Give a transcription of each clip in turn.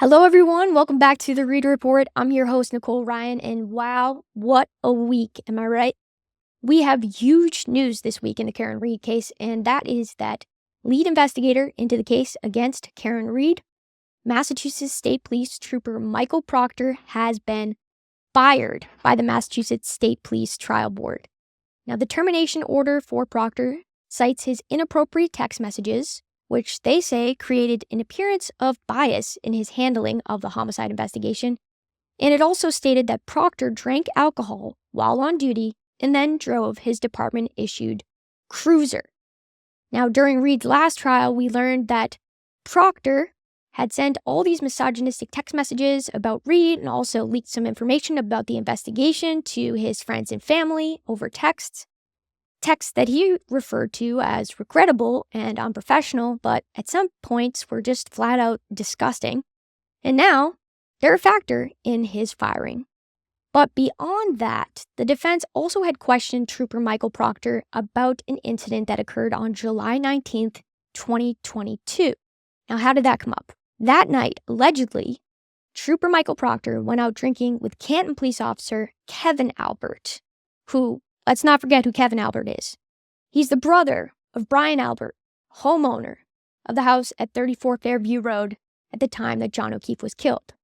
Hello, everyone. Welcome back to the Read Report. I'm your host, Nicole Ryan, and wow, what a week. Am I right? We have huge news this week in the Karen Reed case, and that is that lead investigator into the case against Karen Reed, Massachusetts State Police Trooper Michael Proctor, has been fired by the Massachusetts State Police Trial Board. Now, the termination order for Proctor cites his inappropriate text messages, which they say created an appearance of bias in his handling of the homicide investigation. And it also stated that Proctor drank alcohol while on duty and then drove his department-issued cruiser. Now, during Reed's last trial, we learned that Proctor had sent all these misogynistic text messages about Reed and also leaked some information about the investigation to his friends and family over texts that he referred to as regrettable and unprofessional, but at some points were just flat out disgusting. And now they're a factor in his firing. But beyond that, the defense also had questioned Trooper Michael Proctor about an incident that occurred on July 19th, 2022. Now, how did that come up? That night, allegedly, Trooper Michael Proctor went out drinking with Canton police officer Kevin Albert, who, let's not forget who Kevin Albert is. He's the brother of Brian Albert, homeowner of the house at 34 Fairview Road at the time that John O'Keefe was killed.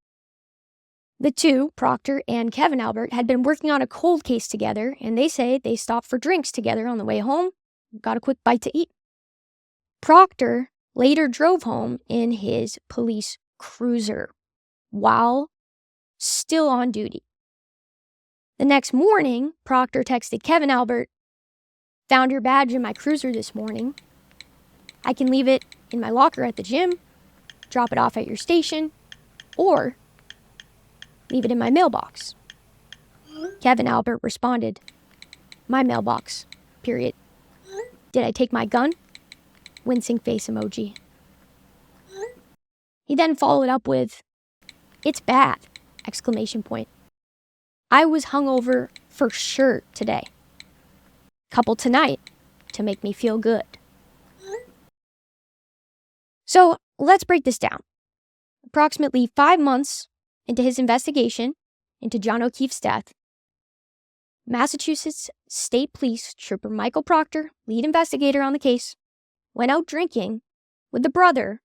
The two, Proctor and Kevin Albert, had been working on a cold case together, and they say they stopped for drinks together on the way home, got a quick bite to eat. Proctor later drove home in his police cruiser while still on duty. The next morning, Proctor texted Kevin Albert, "Found your badge in my cruiser this morning. I can leave it in my locker at the gym, drop it off at your station, or leave it in my mailbox." Kevin Albert responded, "My mailbox, period. Did I take my gun?" Wincing face emoji. He then followed up with, "It's bad!" exclamation point. "I was hungover for sure today. Couple tonight to make me feel good." So let's break this down. Approximately 5 months into his investigation into John O'Keefe's death, Massachusetts State Police Trooper Michael Proctor, lead investigator on the case, went out drinking with the brother,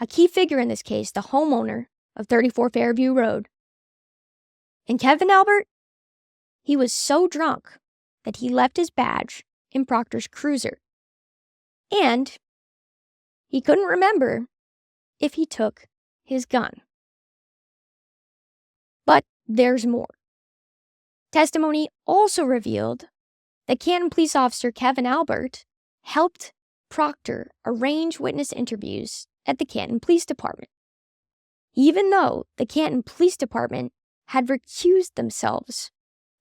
a key figure in this case, the homeowner of 34 Fairview Road. And Kevin Albert, he was so drunk that he left his badge in Proctor's cruiser. And he couldn't remember if he took his gun. But there's more. Testimony also revealed that Canton police officer Kevin Albert helped Proctor arrange witness interviews at the Canton Police Department, even though the Canton Police Department had recused themselves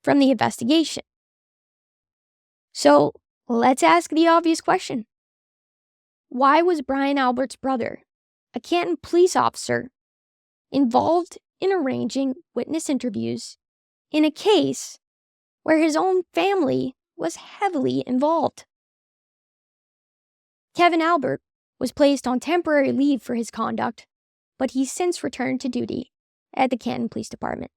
from the investigation. So let's ask the obvious question. Why was Brian Albert's brother, a Canton police officer, involved in arranging witness interviews in a case where his own family was heavily involved? Kevin Albert was placed on temporary leave for his conduct, but he's since returned to duty at the Canton Police Department.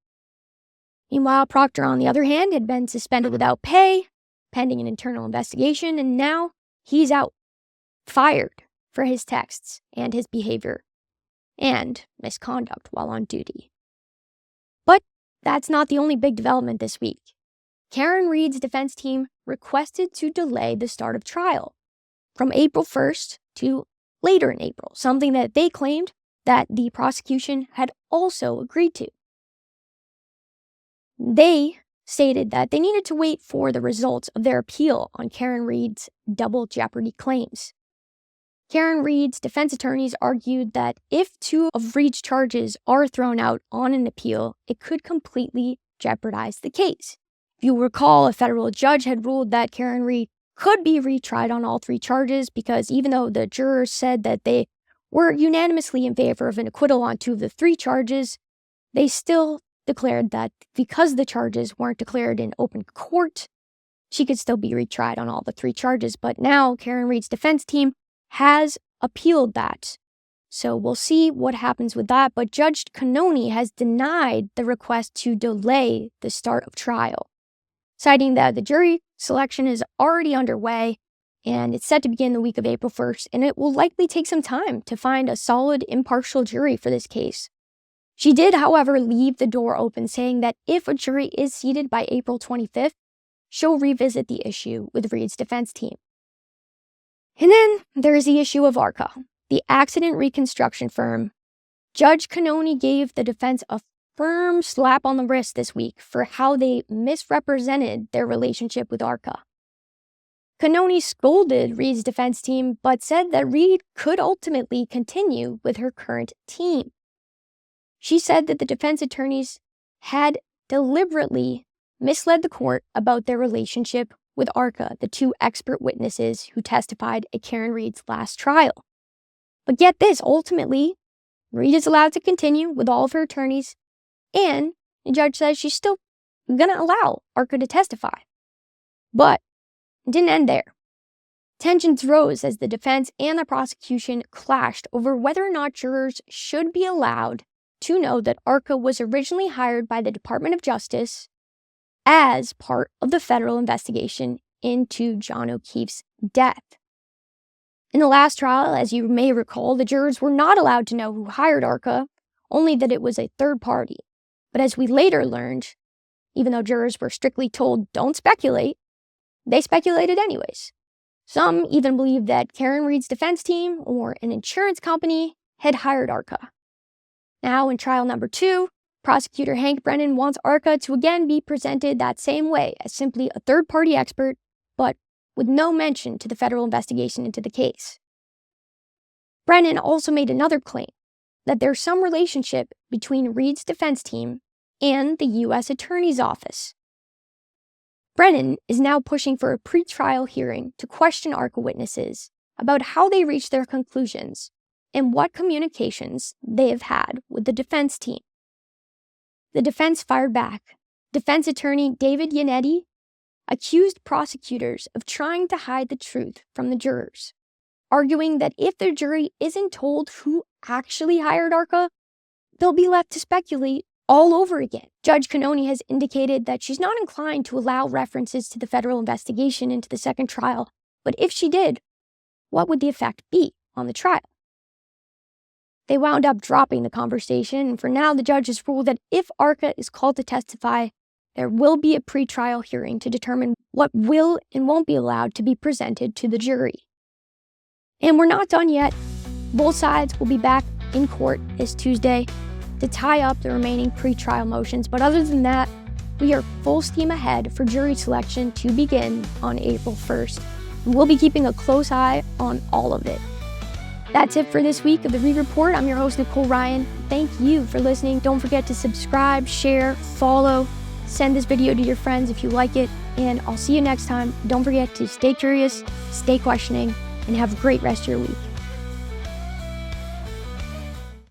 Meanwhile, Proctor, on the other hand, had been suspended without pay, pending an internal investigation, and now he's out, fired for his texts and his behavior, and misconduct while on duty. But that's not the only big development this week. Karen Reed's defense team requested to delay the start of trial from April 1st to later in April, something that they claimed that the prosecution had also agreed to. They stated that they needed to wait for the results of their appeal on Karen Reed's double jeopardy claims. Karen Reed's defense attorneys argued that if 2 of Reed's charges are thrown out on an appeal, it could completely jeopardize the case. If you recall, a federal judge had ruled that Karen Reed could be retried on all 3 charges because even though the jurors said that they were unanimously in favor of an acquittal on 2 of the 3 charges, they still declared that because the charges weren't declared in open court, she could still be retried on all the 3 charges. But now Karen Reed's defense team has appealed that. So we'll see what happens with that. But Judge Canton has denied the request to delay the start of trial, citing that the jury selection is already underway and it's set to begin the week of April 1st, and it will likely take some time to find a solid, impartial jury for this case. She did, however, leave the door open, saying that if a jury is seated by April 25th, she'll revisit the issue with Reed's defense team. And then there is the issue of ARCCA, the accident reconstruction firm. Judge Canton gave the defense a firm slap on the wrist this week for how they misrepresented their relationship with ARCCA. Canton scolded Reed's defense team, but said that Reed could ultimately continue with her current team. She said that the defense attorneys had deliberately misled the court about their relationship with ARCCA, the two expert witnesses who testified at Karen Reed's last trial. But get this, ultimately, Reed is allowed to continue with all of her attorneys, and the judge says she's still going to allow ARCCA to testify. But it didn't end there. Tensions rose as the defense and the prosecution clashed over whether or not jurors should be allowed to know that ARCCA was originally hired by the Department of Justice as part of the federal investigation into John O'Keefe's death. In the last trial, as you may recall, the jurors were not allowed to know who hired ARCCA, only that it was a third party. But as we later learned, even though jurors were strictly told don't speculate, they speculated anyways. Some even believed that Karen Reed's defense team or an insurance company had hired ARCCA. Now, in trial number 2, prosecutor Hank Brennan wants ARCCA to again be presented that same way, as simply a third-party expert, but with no mention to the federal investigation into the case. Brennan also made another claim that there's some relationship between Reed's defense team and the U.S. Attorney's Office. Brennan is now pushing for a pretrial hearing to question ARCCA witnesses about how they reached their conclusions and what communications they have had with the defense team. The defense fired back. Defense attorney David Yannetti accused prosecutors of trying to hide the truth from the jurors, arguing that if the jury isn't told who actually hired ARCCA, they'll be left to speculate all over again. Judge Canton has indicated that she's not inclined to allow references to the federal investigation into the second trial, but if she did, what would the effect be on the trial? They wound up dropping the conversation, and for now the judge has ruled that if ARCCA is called to testify, there will be a pretrial hearing to determine what will and won't be allowed to be presented to the jury. And we're not done yet. Both sides will be back in court this Tuesday to tie up the remaining pretrial motions, but other than that, we are full steam ahead for jury selection to begin on April 1st. We'll be keeping a close eye on all of it. That's it for this week of the Reed Report. I'm your host, Nicole Ryan. Thank you for listening. Don't forget to subscribe, share, follow, send this video to your friends if you like it, and I'll see you next time. Don't forget to stay curious, stay questioning, and have a great rest of your week.